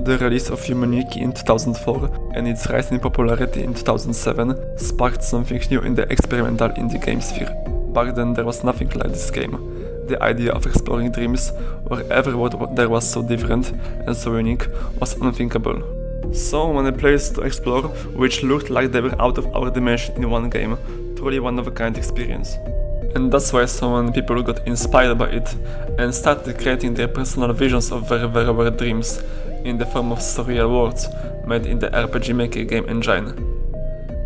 The release of Yume Nikki in 2004 and its rise in popularity in 2007 sparked something new in the experimental indie game sphere. Back then there was nothing like this game. The idea of exploring dreams, where every world there was so different and so unique, was unthinkable. So many places to explore, which looked like they were out of our dimension in one game, truly one-of-a-kind experience. And that's why so many people got inspired by it and started creating their personal visions of very weird dreams in the form of surreal worlds made in the RPG Maker game engine.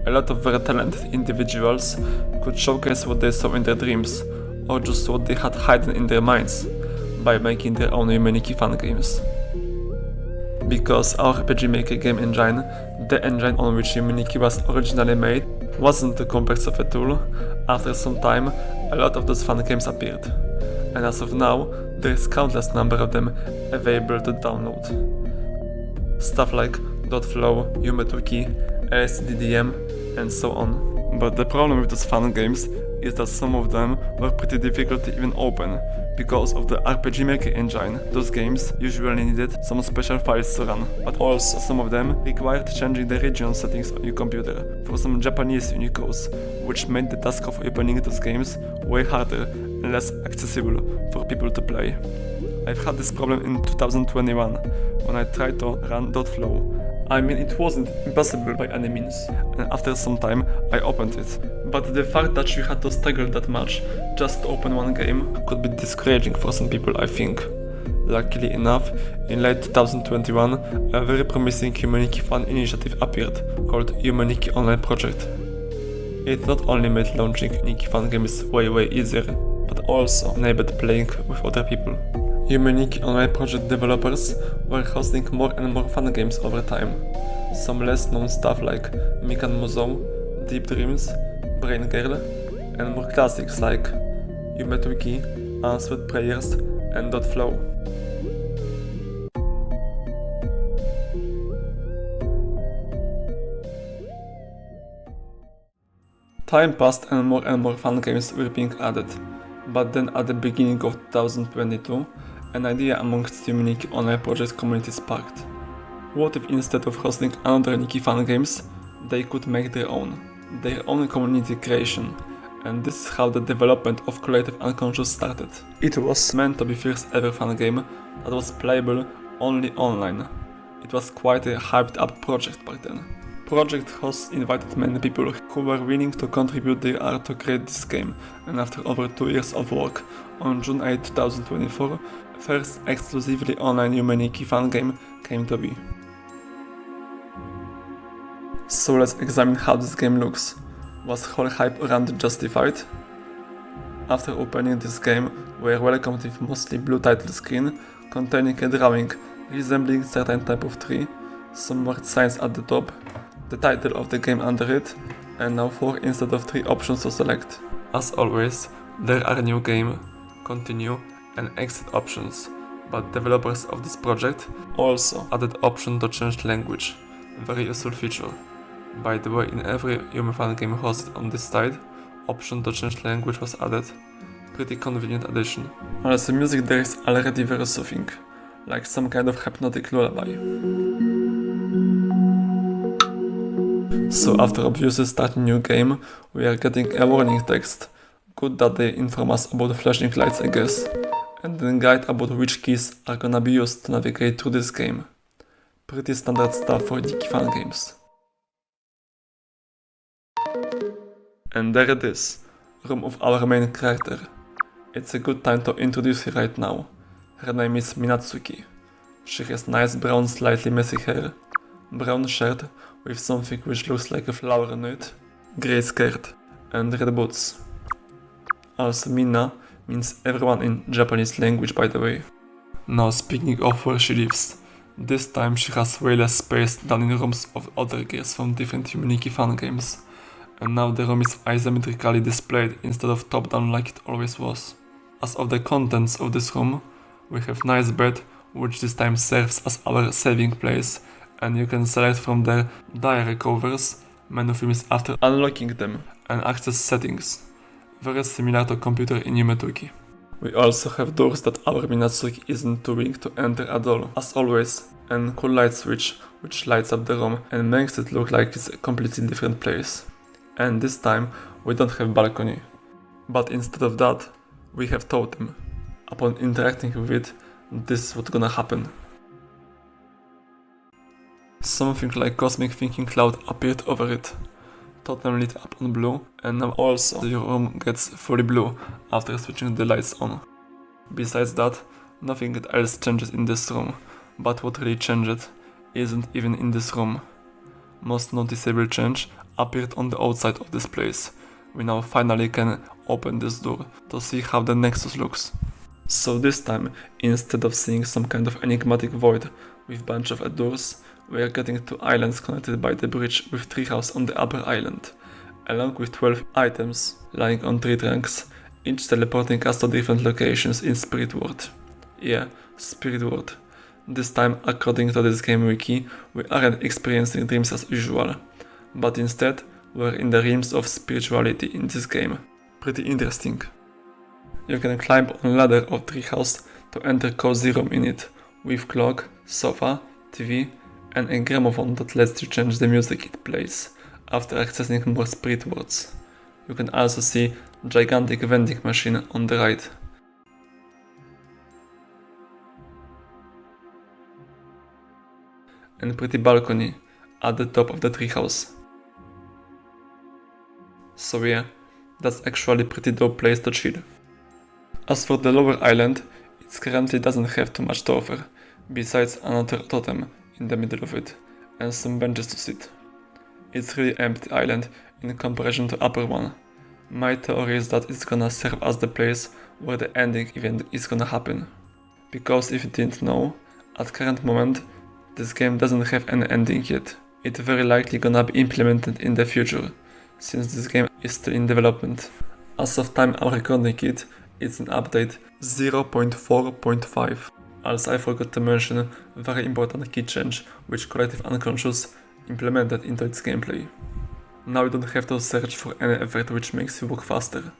A lot of very talented individuals could showcase what they saw in their dreams, or just what they had hidden in their minds, by making their own Yume Nikki Fangames. Because our RPG Maker game engine, the engine on which Yume Nikki was originally made, wasn't too complex of a tool, after some time a lot of those Fangames appeared, and as of now there is countless number of them available to download. Stuff like .flow, yumenikki, LSDDM, and so on. But the problem with those Fangames is that some of them were pretty difficult to even open. Because of the RPG Maker engine, those games usually needed some special files to run, but also some of them required changing the region settings on your computer for some Japanese Unicodes, which made the task of opening those games way harder and less accessible for people to play. I've had this problem in 2021 when I tried to run .flow. I mean, it wasn't impossible by any means, and after some time I opened it. But the fact that you had to struggle that much just to open one game could be discouraging for some people, I think. Luckily enough, in late 2021, a very promising Yume Nikki fan initiative appeared, called Yume Nikki Online Project. It not only made launching Nikki fan games way easier, but also enabled playing with other people. Yume Nikki Online Project developers were hosting more and more fan games over time. Some less known stuff like Mikan Musou, Deep Dreams, Brain Girl, and more classics like yumenikki, Answered Prayers, and .flow. Time passed and more fan games were being added, but then at the beginning of 2022, an idea amongst Yume Nikki Online Project community sparked. What if instead of hosting another Nikki fan games, they could make their own community creation, and this is how the development of Collective Unconscious started. It was meant to be first ever fan game that was playable only online. It was quite a hyped up project back then. Project hosts invited many people who were willing to contribute their art to create this game, and after over 2 years of work, on June 8, 2024, first exclusively online Yume Nikki fan game came to be. So let's examine how this game looks. Was whole hype around it justified? After opening this game, we are welcomed with mostly blue title screen containing a drawing resembling certain type of tree, some word signs at the top, the title of the game under it, and now 4 instead of 3 options to select. As always, there are new game, continue, and exit options, but developers of this project also added option to change language, very useful feature. By the way, in every Yume fan game hosted on this site, option to change language was added. Pretty convenient addition. Also music there is already very soothing, like some kind of hypnotic lullaby. So after obviously starting new game, we are getting a warning text. Good that they inform us about flashing lights, I guess. And then guide about which keys are gonna be used to navigate through this game. Pretty standard stuff for Nikki fan games. And there it is, room of our main character. It's a good time to introduce her right now. Her name is Minatsuki. She has nice brown slightly messy hair, brown shirt with something which looks like a flower on it, grey skirt, and red boots. Also Mina means everyone in Japanese language, by the way. Now speaking of where she lives, this time she has way less space than in rooms of other girls from different Yume Nikki Fangames, and now the room is asymmetrically displayed instead of top down like it always was. As of the contents of this room, we have nice bed, which this time serves as our saving place, and you can select from the diary covers menu films after unlocking them, and access settings, very similar to computer in Yume Nikki. We also have doors that our Minatsuki isn't too weak to enter at all, as always, and cool light switch which lights up the room and makes it look like it's a completely different place. And this time we don't have balcony, but instead of that we have totem. Upon interacting with it, this is what's gonna happen. Something like cosmic thinking cloud appeared over it. Totem lit up on blue, and now also your room gets fully blue after switching the lights on. Besides that, nothing else changes in this room, but what really changed isn't even in this room. Most noticeable change appeared on the outside of this place. We now finally can open this door to see how the Nexus looks. So this time, instead of seeing some kind of enigmatic void with bunch of doors, we are getting to islands connected by the bridge with treehouse on the upper island, along with 12 items lying on 3 trunks, each teleporting us to different locations in Spirit World. Yeah, Spirit World. This time, according to this game wiki, we aren't experiencing dreams as usual, but instead we're in the realms of spirituality in this game. Pretty interesting. You can climb on ladder of treehouse to enter cozy room in it, with clock, sofa, TV, and a gramophone that lets you change the music it plays after accessing more spirit worlds. You can also see gigantic vending machine on the right. And pretty balcony at the top of the treehouse. So yeah, that's actually pretty dope place to chill. As for the lower island, it currently doesn't have too much to offer, besides another totem in the middle of it, and some benches to sit. It's really empty island in comparison to upper one. My theory is that it's gonna serve as the place where the ending event is gonna happen. Because if you didn't know, at current moment, this game doesn't have an ending yet. It's very likely gonna be implemented in the future, since this game is still in development. As of time I'm recording it, it's an update 0.4.5. Also, I forgot to mention a very important key change which Collective Unconscious implemented into its gameplay. Now you don't have to search for any effect which makes you walk faster.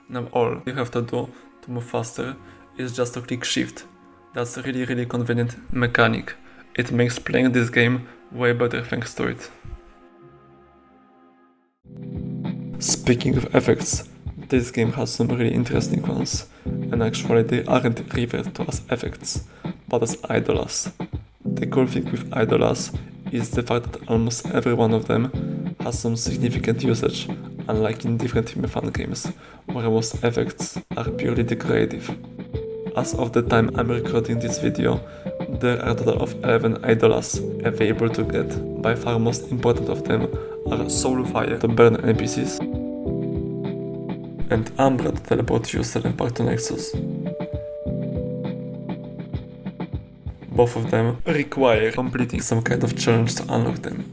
Now all you have to do to move faster is just to click shift. That's a really convenient mechanic. It makes playing this game way better thanks to it. Speaking of effects, this game has some really interesting ones, and actually they aren't referred to as effects, but as eidolas. The cool thing with eidolas is the fact that almost every one of them has some significant usage, unlike in different fan games, where most effects are purely decorative. As of the time I'm recording this video, there are a total of 11 eidolas available to get. By far most important of them are Soulfire to burn NPCs, and Umbra to teleport yourself back to Nexus. Both of them require completing some kind of challenge to unlock them.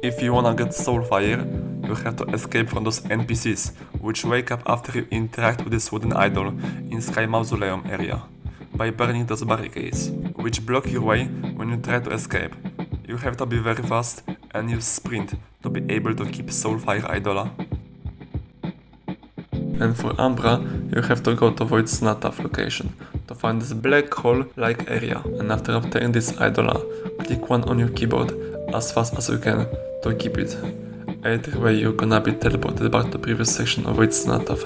If you wanna get Soulfire, you have to escape from those NPCs, which wake up after you interact with this wooden idol in Sky Mausoleum area, by burning those barricades, which block your way when you try to escape. You have to be very fast and use sprint to be able to keep Soulfire Idola. And for Umbra, you have to go to Void Snataf location to find this black hole-like area, and after obtaining this Idola, click 1 on your keyboard as fast as you can to keep it. Either way, you're gonna be teleported back to the previous section of Void Snataf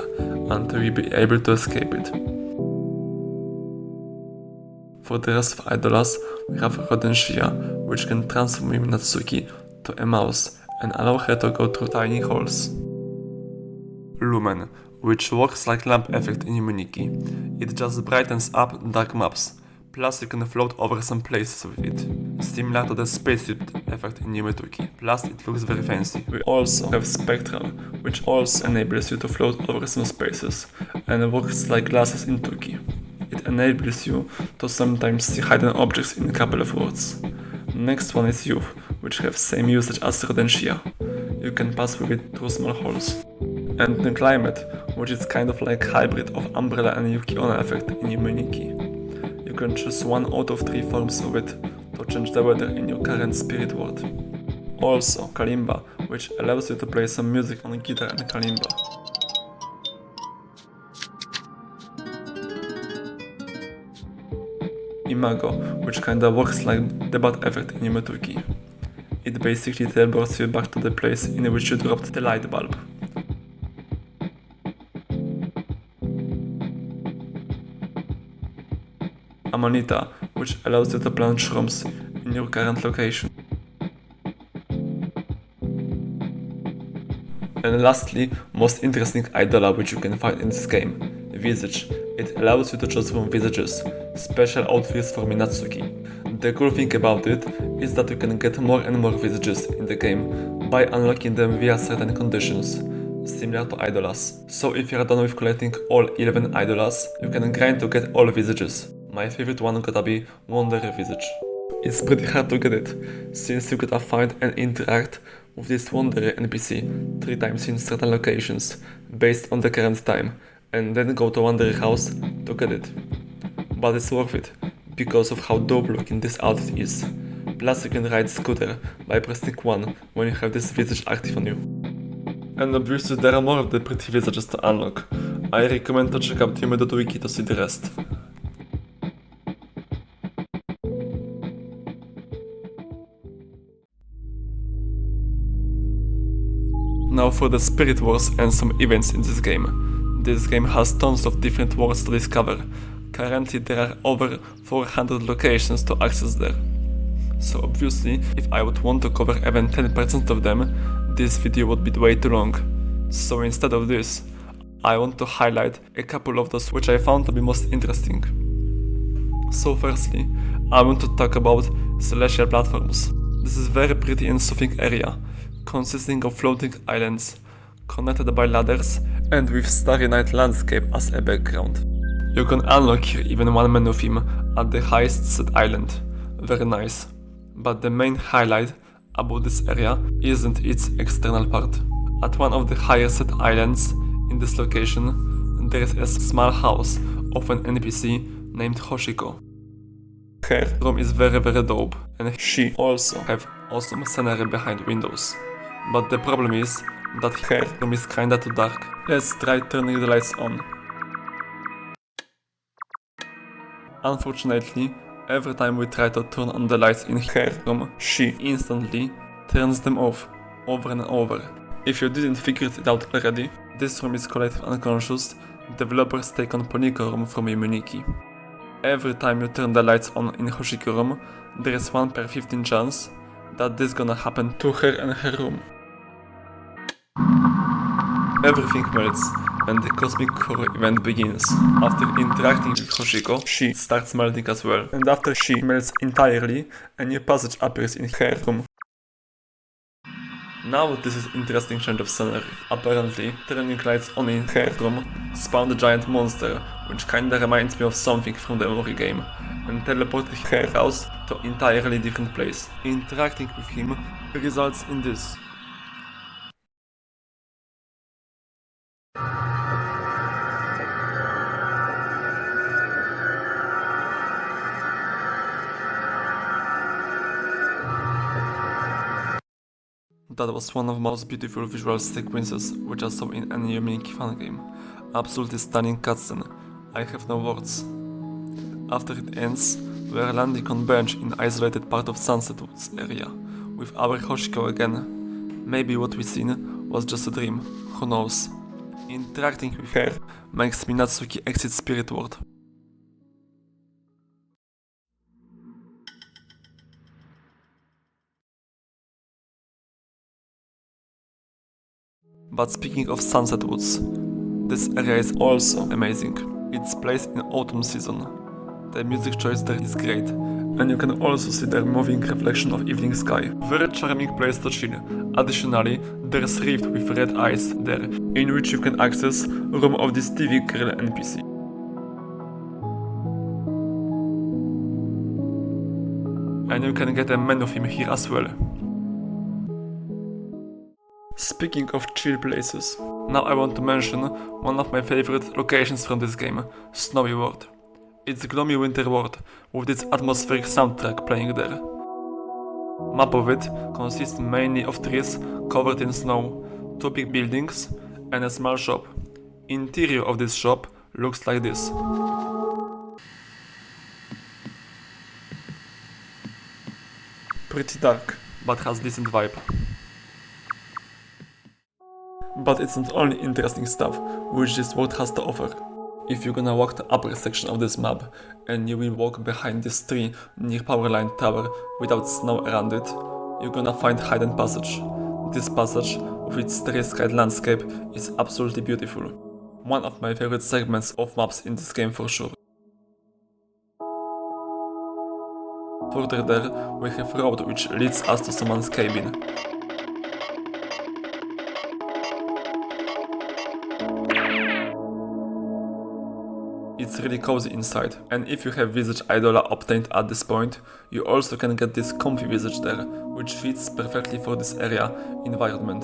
until you be able to escape it. For the rest of Eidolas, we have Rodenshia, which can transform Natsuki to a mouse and allow her to go through tiny holes. Lumen, which works like lamp effect in Yume Nikki. It just brightens up dark maps, plus you can float over some places with it, similar to the spacesuit effect in Yume Nikki, plus it looks very fancy. We also have Spectral, which also enables you to float over some spaces, and works like glasses in Tuki. It enables you to sometimes see hidden objects in a couple of words. Next one is youth, which have same usage as rodentia. You can pass with it through small holes. And the climate, which is kind of like hybrid of umbrella and yuki-onna effect in Yume Nikki. You can choose one out of 3 forms of it to change the weather in your current spirit world. Also, kalimba, which allows you to play some music on guitar and kalimba. Imago, which kinda works like the bat effect in Yume Nikki. It basically teleports you back to the place in which you dropped the light bulb. Amanita, which allows you to plant shrooms in your current location. And lastly, most interesting eidola which you can find in this game, Visage. It allows you to choose from visages, special outfits for Minatsuki. The cool thing about it is that you can get more and more visages in the game by unlocking them via certain conditions, similar to eidolas. So if you're done with collecting all 11 eidolas, you can grind to get all visages. My favorite one gotta be Wanderer Visage. It's pretty hard to get it, since you gotta find and interact with this Wanderer NPC 3 times in certain locations, based on the current time, and then go to Wanderer house to get it. But it's worth it, because of how dope looking this outfit is. Plus you can ride scooter by pressing 1 when you have this visage active on you. And obviously there are more of the pretty visages to unlock. I recommend to check out yume.wiki to see the rest. Now for the spirit wars and some events in this game. This game has tons of different worlds to discover. Currently there are over 400 locations to access there. So obviously, if I would want to cover even 10% of them, this video would be way too long. So instead of this, I want to highlight a couple of those which I found to be most interesting. So firstly, I want to talk about celestial platforms. This is very pretty and soothing area, consisting of floating islands, connected by ladders and with starry night landscape as a background. You can unlock here even one menu theme at the highest set island, very nice. But the main highlight about this area isn't its external part. At one of the higher set islands in this location, there is a small house of an NPC named Hoshiko. Her room is very dope, and she also have awesome scenery behind windows. But the problem is that her room is kinda too dark. Let's try turning the lights on. Unfortunately, every time we try to turn on the lights in her room, she instantly turns them off, over and over. If you didn't figure it out already, this room is collective unconscious developers take on Poniko room from Yume Nikki. Every time you turn the lights on in Hoshiko room, there is 1 per 15 chance that this gonna happen to her and her room. Everything melts, and the cosmic horror event begins. After interacting with Hoshiko, she starts melting as well, and after she melts entirely, a new passage appears in her room. Now this is interesting change of scenery. Apparently, turning lights on in her room spawned a giant monster, which kinda reminds me of something from the Ori game, and teleported her house to entirely different place. Interacting with him results in this. That was one of the most beautiful visual sequences which I saw in any Yume Nikki Fangame. Absolutely stunning cutscene. I have no words. After it ends, we are landing on bench in isolated part of Sunset Woods area, with our Hoshiko again. Maybe what we seen was just a dream, who knows. Interacting with her makes Minatsuki exit spirit world. But speaking of Sunset Woods, this area is also amazing. It's placed in autumn season. The music choice there is great, and you can also see the moving reflection of evening sky. Very charming place to chill. Additionally, there's rift with red eyes there, in which you can access room of this TV girl NPC. and you can get a menu of him here as well. Speaking of chill places, now I want to mention one of my favorite locations from this game, Snowy World. It's gloomy winter world with its atmospheric soundtrack playing there. Map of it consists mainly of trees covered in snow, 2 big buildings and a small shop. Interior of this shop looks like this. Pretty dark, but has decent vibe. But it's not only interesting stuff which this world has to offer. If you're gonna walk the upper section of this map and you will walk behind this tree near Powerline Tower without snow around it, you're gonna find hidden passage. This passage with its terrestrial landscape is absolutely beautiful. One of my favorite segments of maps in this game for sure. Further there we have road which leads us to someone's cabin. It's really cozy inside, and if you have Visage Eidola obtained at this point, you also can get this comfy visage there, which fits perfectly for this area environment.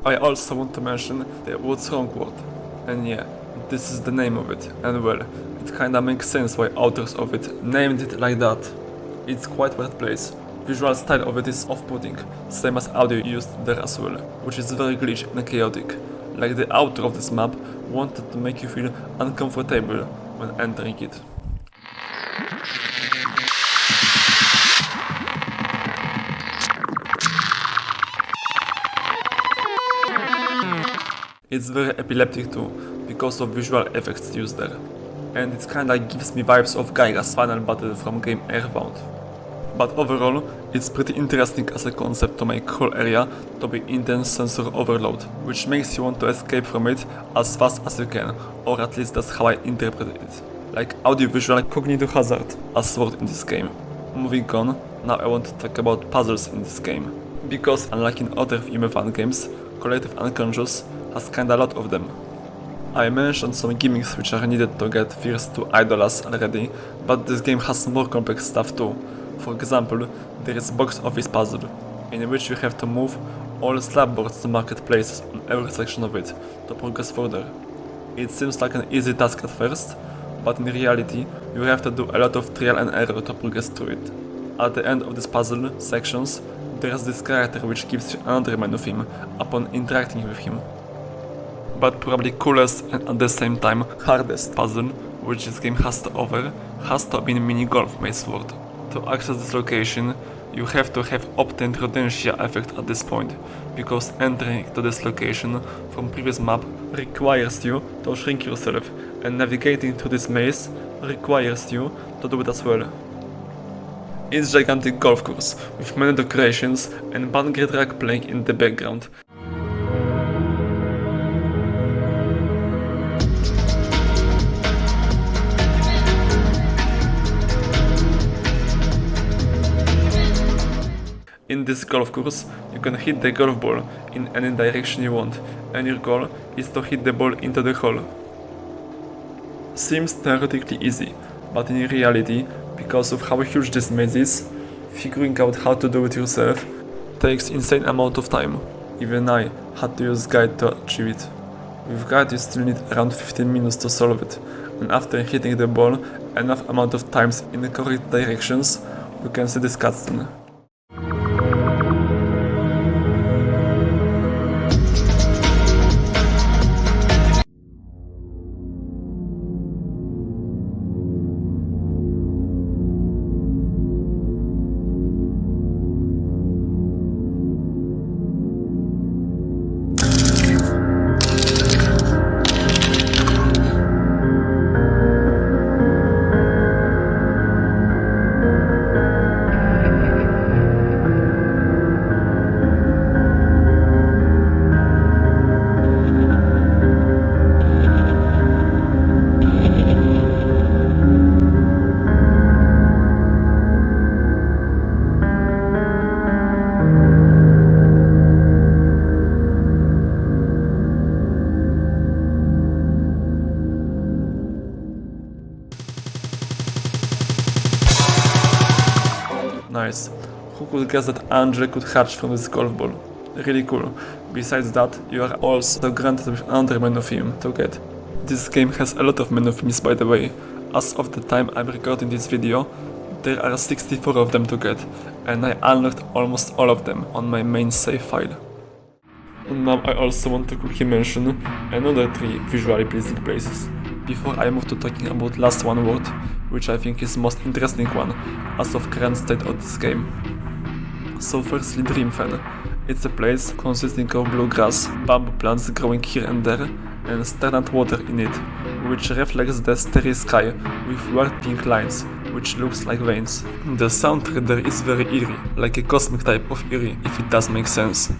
I also want to mention the What's Wrong world, and yeah, this is the name of it, and well, it kinda makes sense why authors of it named it like that. It's quite weird place. Visual style of it is off-putting, same as audio used there as well, which is very glitchy and chaotic. Like the author of this map wanted to make you feel uncomfortable when entering it. It's very epileptic too, because of visual effects used there. And it kinda gives me vibes of Gyra's final battle from game Earthbound. But overall, it's pretty interesting as a concept to make whole area to be intense sensor overload, which makes you want to escape from it as fast as you can, or at least that's how I interpret it. Like audiovisual cognitive hazard as word in this game. Moving on, now I want to talk about puzzles in this game. Because unlike in other Yume Fangames, Collective Unconscious has kinda lot of them. I mentioned some gimmicks which are needed to get first to eidolas already, but this game has more complex stuff too. For example, there is box office puzzle, in which you have to move all slab boards to market places on every section of it to progress further. It seems like an easy task at first, but in reality you have to do a lot of trial and error to progress through it. At the end of this puzzle sections, there is this character which gives you another menu of him upon interacting with him. But probably coolest and at the same time hardest puzzle which this game has to offer has to be in mini golf maze world. To access this location, you have to have obtained Rodentia effect at this point, because entering to this location from previous map requires you to shrink yourself, and navigating through this maze requires you to do it as well. It's a gigantic golf course with many decorations and bungee track playing in the background. In this golf course, you can hit the golf ball in any direction you want, and your goal is to hit the ball into the hole. Seems theoretically easy, but in reality, because of how huge this maze is, figuring out how to do it yourself takes insane amount of time. Even I had to use guide to achieve it. With guide you still need around 15 minutes to solve it, and after hitting the ball enough amount of times in the correct directions, you can see this cutscene. nice. Who could guess that Angel could hatch from this golf ball? Really cool. Besides that, you are also granted with another menu theme to get. This game has a lot of menu themes, by the way. As of the time I'm recording this video, there are 64 of them to get, and I unlocked almost all of them on my main save file. And now I also want to quickly mention another 3 visually pleasing places, before I move to talking about last one word, which I think is the most interesting one as of current state of this game. So firstly, Dream Fan. It's a place consisting of blue grass, bamboo plants growing here and there, and stagnant water in it, which reflects the starry sky with weird pink lines, which looks like veins. The soundtrack there is very eerie, like a cosmic type of eerie, if it does make sense.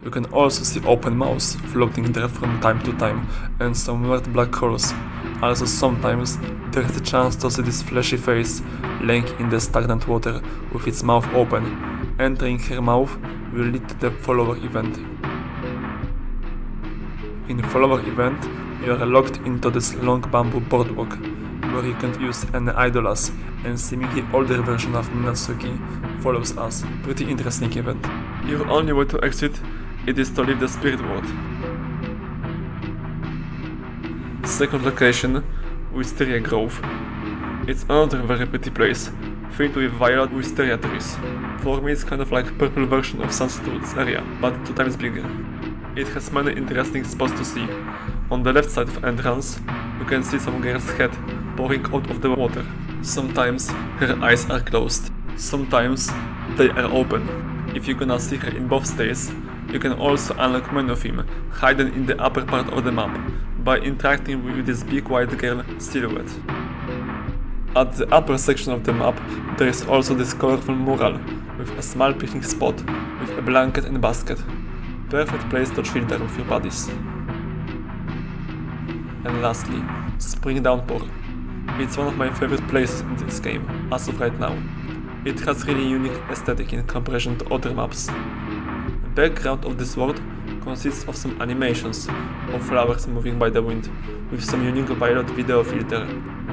You can also see open mouths floating there from time to time, and some weird black holes. Also sometimes there is a chance to see this fleshy face laying in the stagnant water with its mouth open. Entering her mouth will lead to the follower event. In follower event, you are locked into this long bamboo boardwalk, where you can use an eidolas, and seemingly older version of Minatsuki follows us. Pretty interesting event. Your only way to exit it is to leave the spirit world. Second location, Wisteria Grove. It's another very pretty place, filled with violet wisteria trees. For me it's kind of like purple version of Sunset Woods area, but 2 times bigger. It has many interesting spots to see. On the left side of entrance, you can see some girl's head pouring out of the water. Sometimes her eyes are closed, sometimes they are open. If you're gonna see her in both states, you can also unlock menu theme hidden in the upper part of the map by interacting with this big white girl silhouette. At the upper section of the map, there is also this colorful mural with a small picnic spot with a blanket and basket. Perfect place to chill there with your buddies. And lastly, Spring Downpour. It's one of my favorite places in this game, as of right now. It has really unique aesthetic in comparison to other maps. The background of this world consists of some animations of flowers moving by the wind, with some unique violet video filter,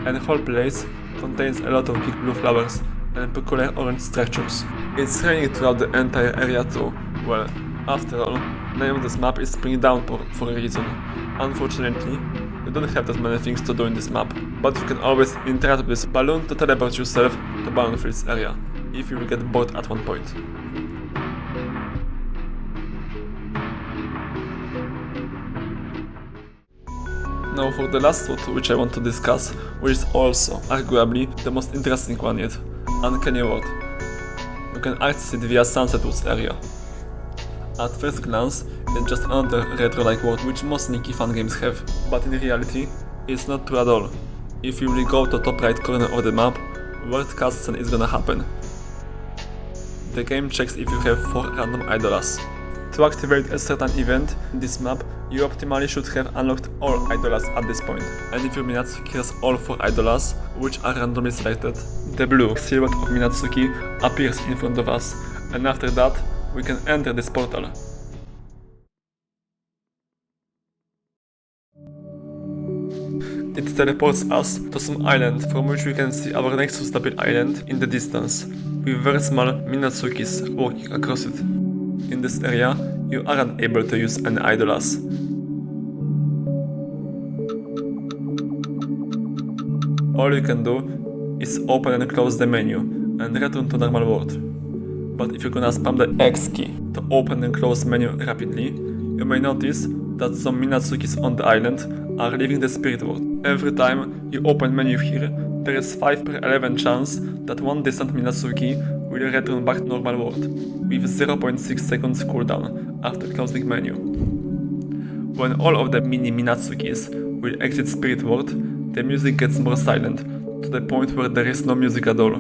and the whole place contains a lot of big blue flowers and peculiar orange structures. It's raining throughout the entire area too. Well, after all, the name of this map is Spring Downpour for a reason. Unfortunately, you don't have that many things to do in this map, but you can always interact with this balloon to teleport yourself to Balloonfield's area, if you will get bored at one point. Now for the last word which I want to discuss, which is also, arguably, the most interesting one yet, Uncanny World. You can access it via Sunset Woods area. At first glance, it's just another retro-like world which most Nikki Fangames have, but in reality, it's not true at all. If you will go to top right corner of the map, world cutscene is gonna happen. The game checks if you have 4 random eidolas. To activate a certain event in this map, you optimally should have unlocked all eidolas at this point. And if your Minatsuki has all 4 eidolas, which are randomly selected, the blue silhouette of Minatsuki appears in front of us, and after that, we can enter this portal. It teleports us to some island from which we can see our next stable island in the distance, with very small Minatsukis walking across it. In this area, you aren't able to use any eidolas. All you can do is open and close the menu and return to normal world. But if you're gonna spam the X key to open and close menu rapidly, you may notice that some Minatsukis on the island are leaving the spirit world. Every time you open menu here, there is 5 per 11 chance that one distant Minatsuki will return back to normal world, with 0.6 seconds cooldown after closing menu. When all of the mini Minatsukis will exit spirit world, the music gets more silent, to the point where there is no music at all.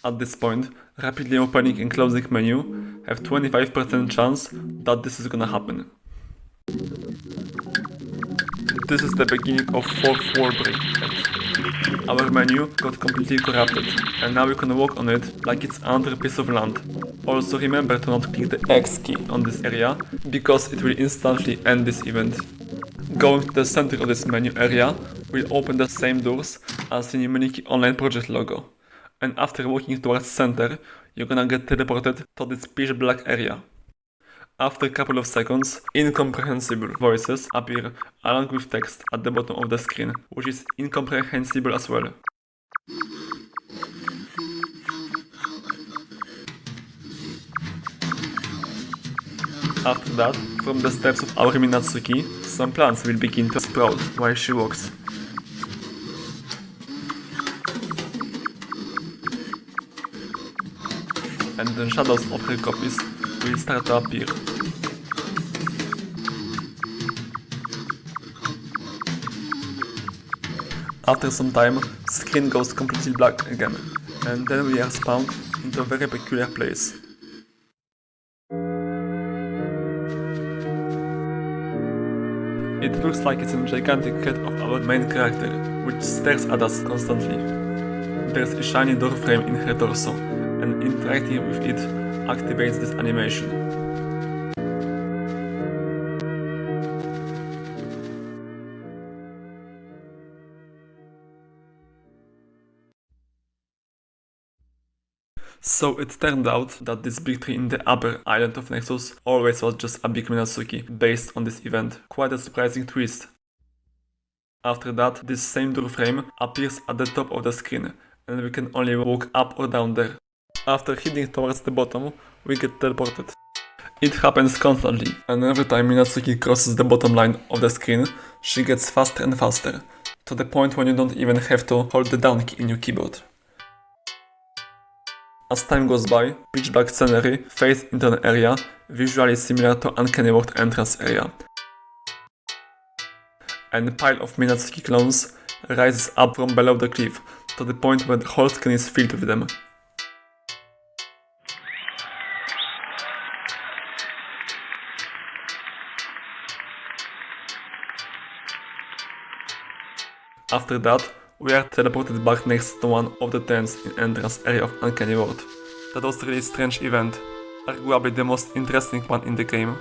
At this point, rapidly opening and closing menu have 25% chance that this is gonna happen. This is the beginning of 4th wall break. our menu got completely corrupted, and now we can walk on it like it's another piece of land. Also remember to not click the X key on this area, because it will instantly end this event. Going to the center of this menu area will open the same doors as the Yume Nikki online project logo. And after walking towards center, you're gonna get teleported to this pitch black area. After a couple of seconds, incomprehensible voices appear along with text at the bottom of the screen, which is incomprehensible as well. After that, from the steps of our Minatsuki, some plants will begin to sprout while she walks. And the shadows of her copies will start to appear. After some time, screen goes completely black again, and then we are spawned into a very peculiar place. It looks like it's a gigantic head of our main character, which stares at us constantly. There's a shiny door frame in her torso, and interacting with it activates this animation. So it turned out that this big tree in the upper island of Nexus always was just a big Minatsuki based on this event. Quite a surprising twist. After that, this same door frame appears at the top of the screen, and we can only walk up or down there. After heading towards the bottom, we get teleported. It happens constantly, and every time Minatsuki crosses the bottom line of the screen, she gets faster and faster, to the point when you don't even have to hold the down key in your keyboard. As time goes by, pitch black scenery fades into an area visually similar to Uncanny World entrance area, and a pile of Minatsuki clones rises up from below the cliff to the point where the whole screen is filled with them. After that, we are teleported back next to one of the tents in entrance area of Uncanny World. That was a really strange event, arguably the most interesting one in the game.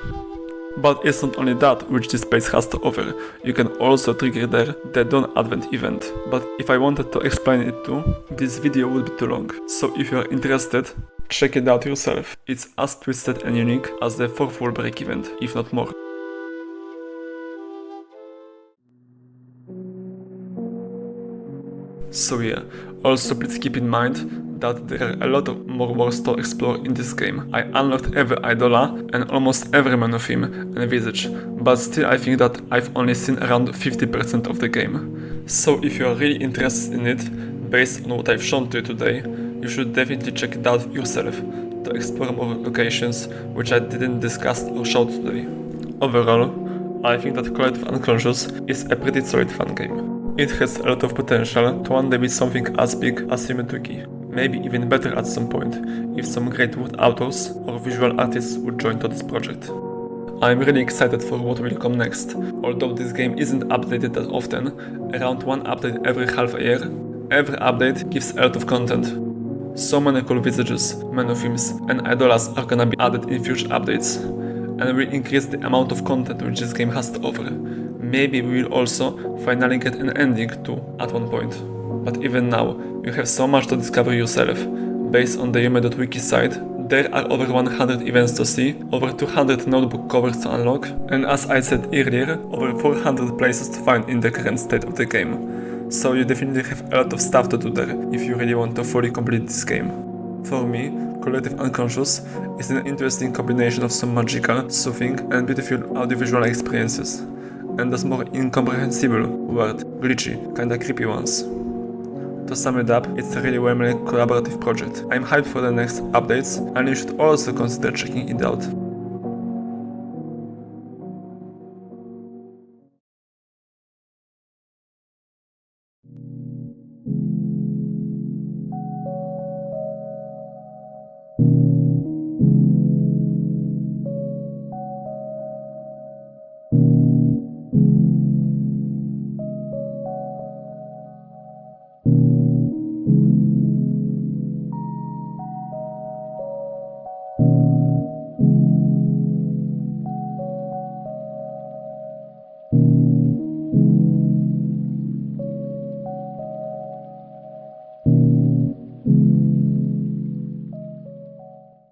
But it's not only that which this place has to offer, you can also trigger there the Dawn Advent event. But if I wanted to explain it too, this video would be too long. So if you are interested, check it out yourself. It's as twisted and unique as the 4th wall break event, if not more. So yeah, also please keep in mind that there are a lot of more worlds to explore in this game. I unlocked every eidola and almost every monotheme and visage, but still I think that I've only seen around 50% of the game. So if you are really interested in it, based on what I've shown to you today, you should definitely check it out yourself to explore more locations which I didn't discuss or show today. Overall, I think that Collective Unconscious is a pretty solid fun game. It has a lot of potential to one day be something as big as Yume Nikki, maybe even better at some point, if some great wood authors or visual artists would join to this project. I'm really excited for what will come next. Although this game isn't updated that often, around one update every half a year, every update gives a lot of content. So many cool visages, monothemes and eidolas are gonna be added in future updates, and will increase the amount of content which this game has to offer. Maybe we will also finally get an ending too at one point. But even now, you have so much to discover yourself. Based on the yume.wiki site, there are over 100 events to see, over 200 notebook covers to unlock, and as I said earlier, over 400 places to find in the current state of the game. So you definitely have a lot of stuff to do there if you really want to fully complete this game. For me, Collective Unconscious is an interesting combination of some magical, soothing and beautiful audiovisual experiences, and those more incomprehensible, weird, glitchy, kinda creepy ones. To sum it up, it's a really well-made collaborative project. I'm hyped for the next updates, and you should also consider checking it out. you.